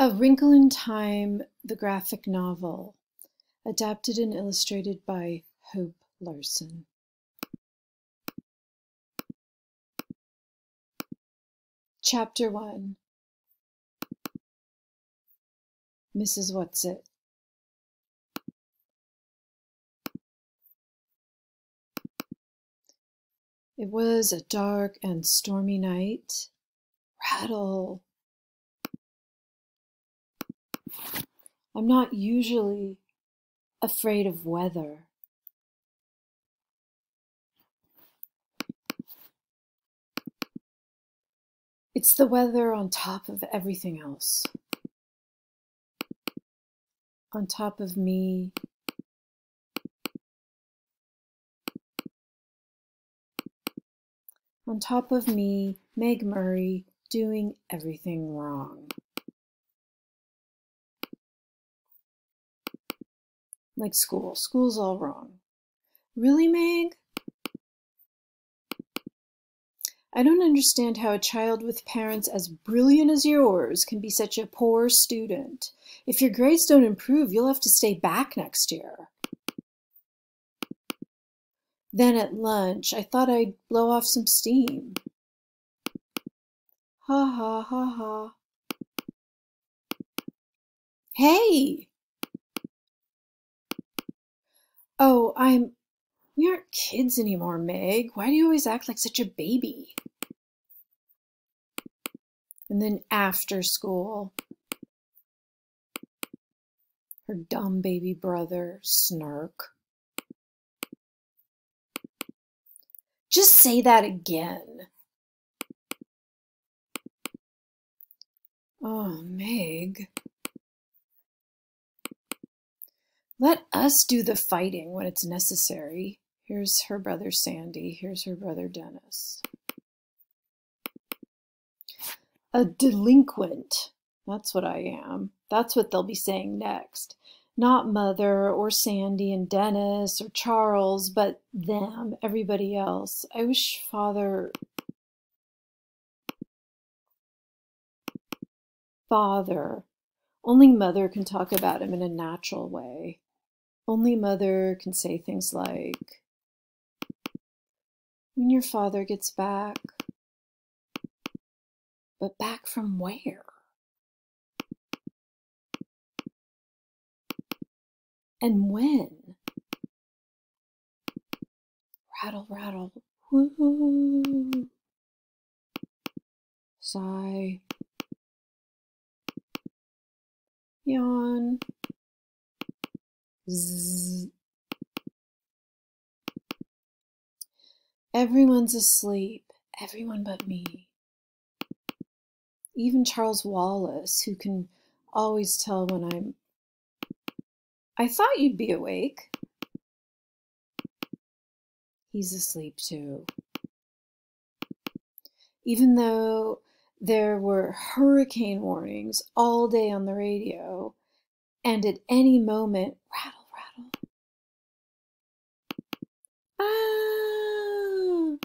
A Wrinkle in Time, the graphic novel, adapted and illustrated by Hope Larson. Chapter 1. Mrs. Whatsit. It was a dark and stormy night. Rattle. I'm not usually afraid of weather. It's the weather on top of everything else. On top of me. On top of me, Meg Murray, doing everything wrong. Like school. School's all wrong. Really, Meg? I don't understand how a child with parents as brilliant as yours can be such a poor student. If your grades don't improve, you'll have to stay back next year. Then at lunch, I thought I'd blow off some steam. Ha ha ha ha. Hey! Oh, we aren't kids anymore, Meg. Why do you always act like such a baby? And then after school, her dumb baby brother, snark. Just say that again. Oh, Meg. Let us do the fighting when it's necessary. Here's her brother Sandy. Here's her brother Dennis. A delinquent. That's what I am. That's what they'll be saying next. Not Mother or Sandy and Dennis or Charles, but them, everybody else. I wish Father... Only Mother can talk about him in a natural way. Only Mother can say things like, when your father gets back. But back from where? And when? Rattle, rattle. Woo-hoo. Sigh. Yawn. Zzz. Everyone's asleep. Everyone but me. Even Charles Wallace, who can always tell when I thought you'd be awake. He's asleep too. Even though there were hurricane warnings all day on the radio, and at any moment, rattle, rattle. Ah!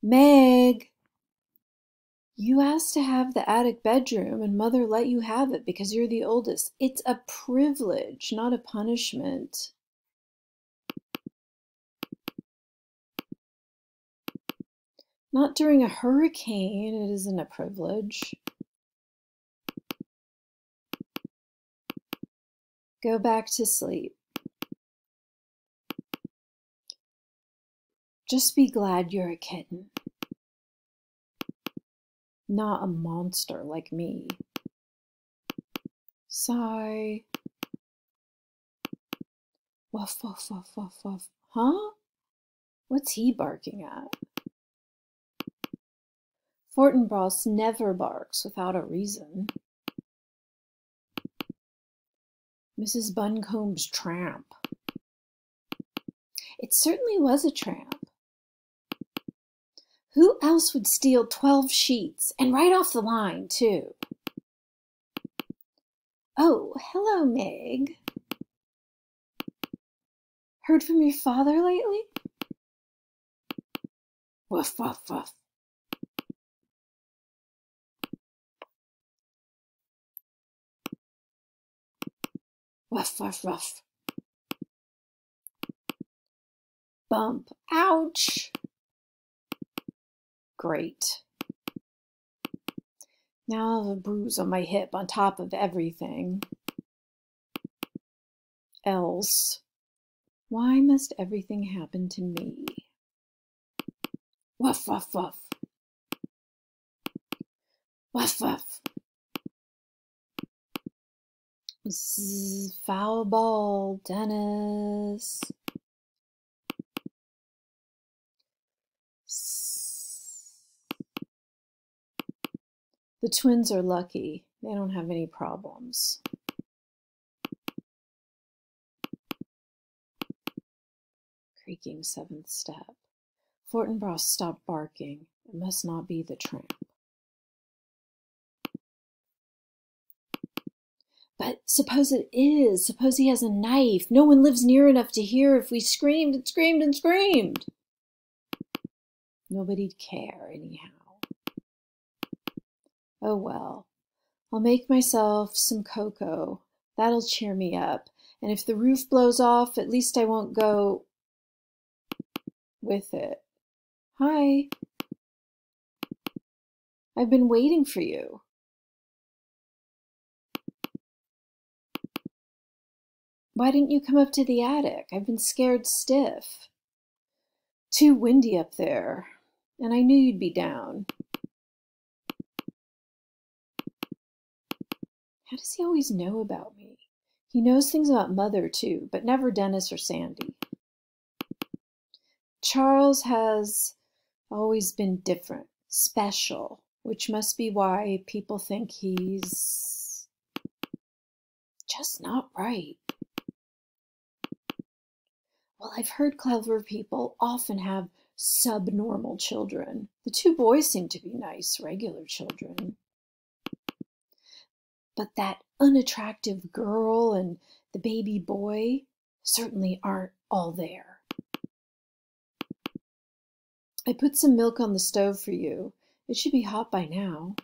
Meg, you asked to have the attic bedroom and Mother let you have it because you're the oldest. It's a privilege, not a punishment. Not during a hurricane, it isn't a privilege. Go back to sleep. Just be glad you're a kitten. Not a monster like me. Sigh. Woof, woof, woof, woof, woof. Huh? What's he barking at? Fortinbras never barks without a reason. Mrs. Buncombe's tramp. It certainly was a tramp. Who else would steal 12 sheets, and right off the line, too? Oh, hello, Meg. Heard from your father lately? Woof, woof, woof. Ruff, ruff, ruff. Bump. Ouch. Great. Now I have a bruise on my hip on top of everything else. Why must everything happen to me? Wuff, wuff, wuff. Wuff, wuff. Zzz, foul ball, Dennis. The twins are lucky. They don't have any problems. Creaking seventh step. Fortinbras stopped barking. It must not be the tramp. But suppose it is. Suppose he has a knife. No one lives near enough to hear if we screamed and screamed and screamed. Nobody'd care anyhow. Oh well. I'll make myself some cocoa. That'll cheer me up. And if the roof blows off, at least I won't go with it. Hi. I've been waiting for you. Why didn't you come up to the attic? I've been scared stiff. Too windy up there, and I knew you'd be down. How does he always know about me? He knows things about Mother, too, but never Dennis or Sandy. Charles has always been different, special, which must be why people think he's just not right. Well, I've heard clever people often have subnormal children. The two boys seem to be nice, regular children. But that unattractive girl and the baby boy certainly aren't all there. I put some milk on the stove for you. It should be hot by now.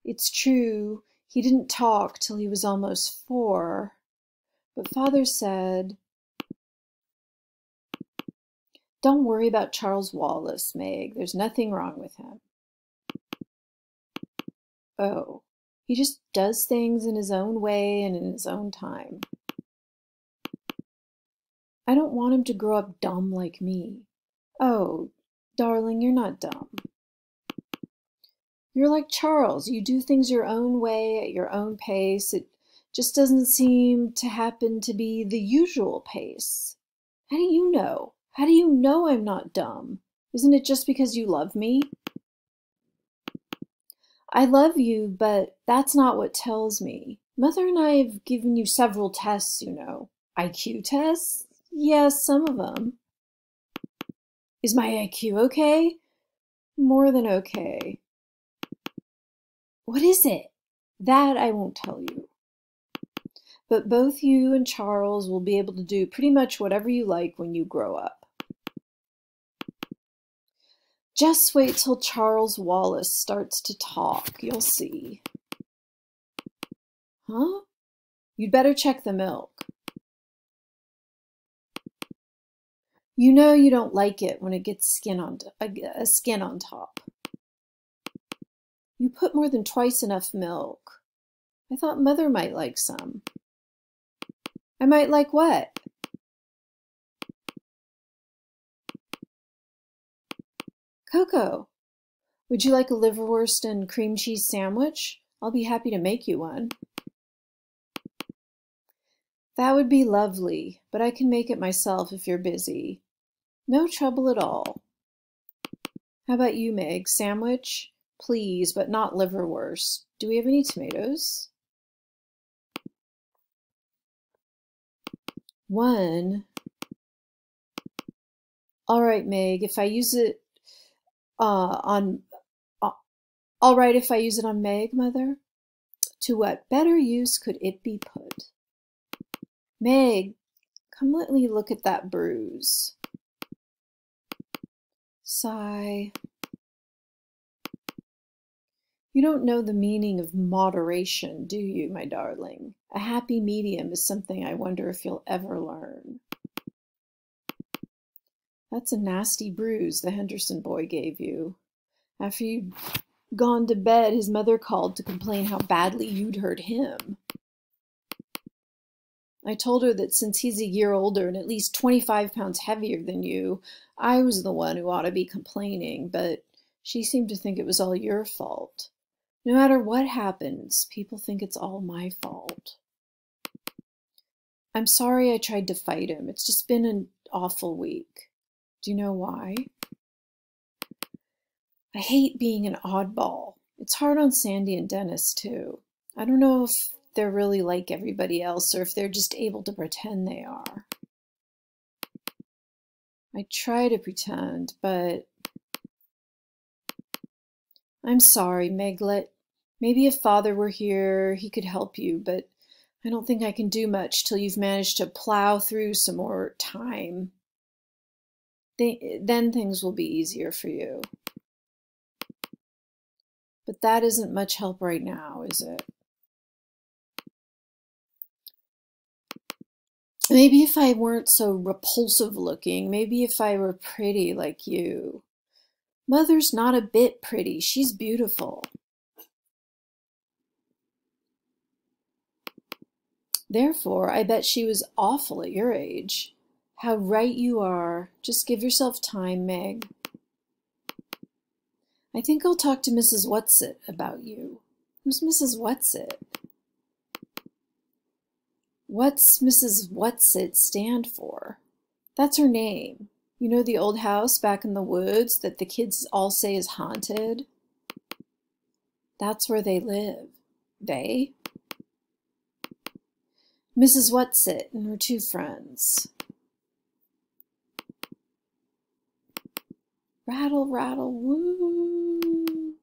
It's true, he didn't talk till he was almost 4. But Father said, don't worry about Charles Wallace, Meg. There's nothing wrong with him. Oh, he just does things in his own way and in his own time. I don't want him to grow up dumb like me. Oh, darling, you're not dumb. You're like Charles. You do things your own way at your own pace. It just doesn't seem to happen to be the usual pace. How do you know? How do you know I'm not dumb? Isn't it just because you love me? I love you, but that's not what tells me. Mother and I have given you several tests, you know. IQ tests? Yes, some of them. Is my IQ okay? More than okay. What is it? That I won't tell you. But both you and Charles will be able to do pretty much whatever you like when you grow up. Just wait till Charles Wallace starts to talk. You'll see. Huh? You'd better check the milk. You know you don't like it when it gets skin on top. You put more than twice enough milk. I thought Mother might like some. I might like what? Cocoa. Would you like a liverwurst and cream cheese sandwich? I'll be happy to make you one. That would be lovely, but I can make it myself if you're busy. No trouble at all. How about you, Meg? Sandwich? Please, but not liverwurst. Do we have any tomatoes? One. All right, Meg, if I use it all right if I use it on Meg, Mother? To what better use could it be put? Meg, come let me look at that bruise. Sigh. You don't know the meaning of moderation, do you, my darling? A happy medium is something I wonder if you'll ever learn. That's a nasty bruise the Henderson boy gave you. After you'd gone to bed, his mother called to complain how badly you'd hurt him. I told her that since he's a year older and at least 25 pounds heavier than you, I was the one who ought to be complaining, but she seemed to think it was all your fault. No matter what happens, people think it's all my fault. I'm sorry I tried to fight him. It's just been an awful week. Do you know why? I hate being an oddball. It's hard on Sandy and Dennis, too. I don't know if they're really like everybody else or if they're just able to pretend they are. I try to pretend, but I'm sorry, Meglet. Maybe if Father were here, he could help you, but I don't think I can do much till you've managed to plow through some more time. Then things will be easier for you. But that isn't much help right now, is it? Maybe if I weren't so repulsive looking, maybe if I were pretty like you. Mother's not a bit pretty. She's beautiful. Therefore, I bet she was awful at your age. How right you are. Just give yourself time, Meg. I think I'll talk to Mrs. Whatsit about you. Who's Mrs. Whatsit? What's Mrs. Whatsit stand for? That's her name. You know the old house back in the woods that the kids all say is haunted? That's where they live. They? Mrs. Whatsit and her two friends. Rattle, rattle, woo.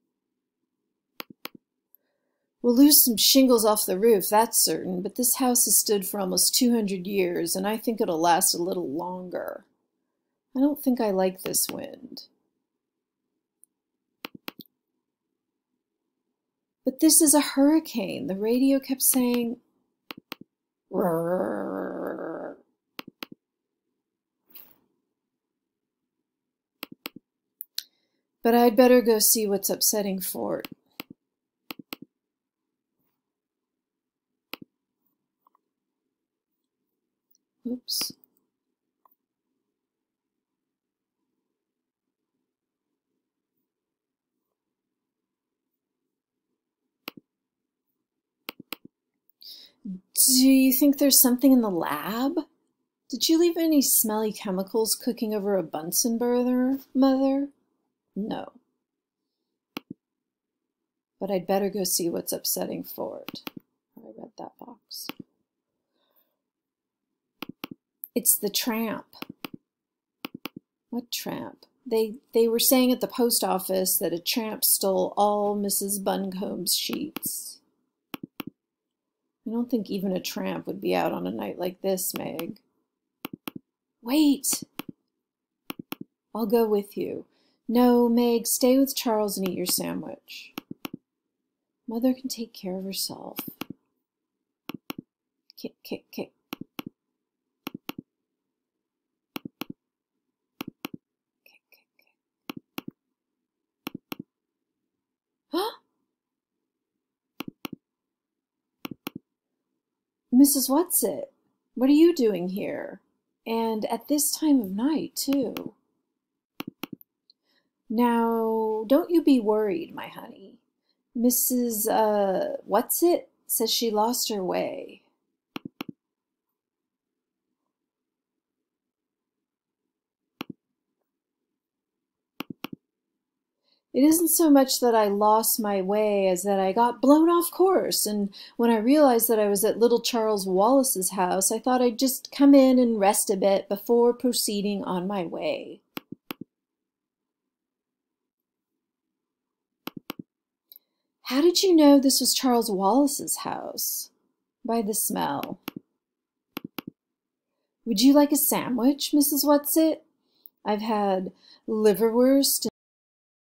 We'll lose some shingles off the roof, that's certain, but this house has stood for almost 200 years, and I think it'll last a little longer. I don't think I like this wind. But this is a hurricane. The radio kept saying, "Rrrr." But I'd better go see what's upsetting Fort. Oops. Do you think there's something in the lab? Did you leave any smelly chemicals cooking over a Bunsen burner, Mother? No. But I'd better go see what's upsetting Fort. I read that box. It's the tramp. What tramp? They were saying at the post office that a tramp stole all Mrs. Buncombe's sheets. I don't think even a tramp would be out on a night like this, Meg. Wait! I'll go with you. No, Meg, stay with Charles and eat your sandwich. Mother can take care of herself. Kick, kick, kick. Kick, kick, kick. Huh? Mrs. Whatsit, what are you doing here? And at this time of night, too. Now, don't you be worried, my honey. Mrs. Whatsit says she lost her way. It isn't so much that I lost my way as that I got blown off course, and when I realized that I was at little Charles Wallace's house, I thought I'd just come in and rest a bit before proceeding on my way. How did you know this was Charles Wallace's house? By the smell. Would you like a sandwich, Mrs. Whatsit? I've had liverwurst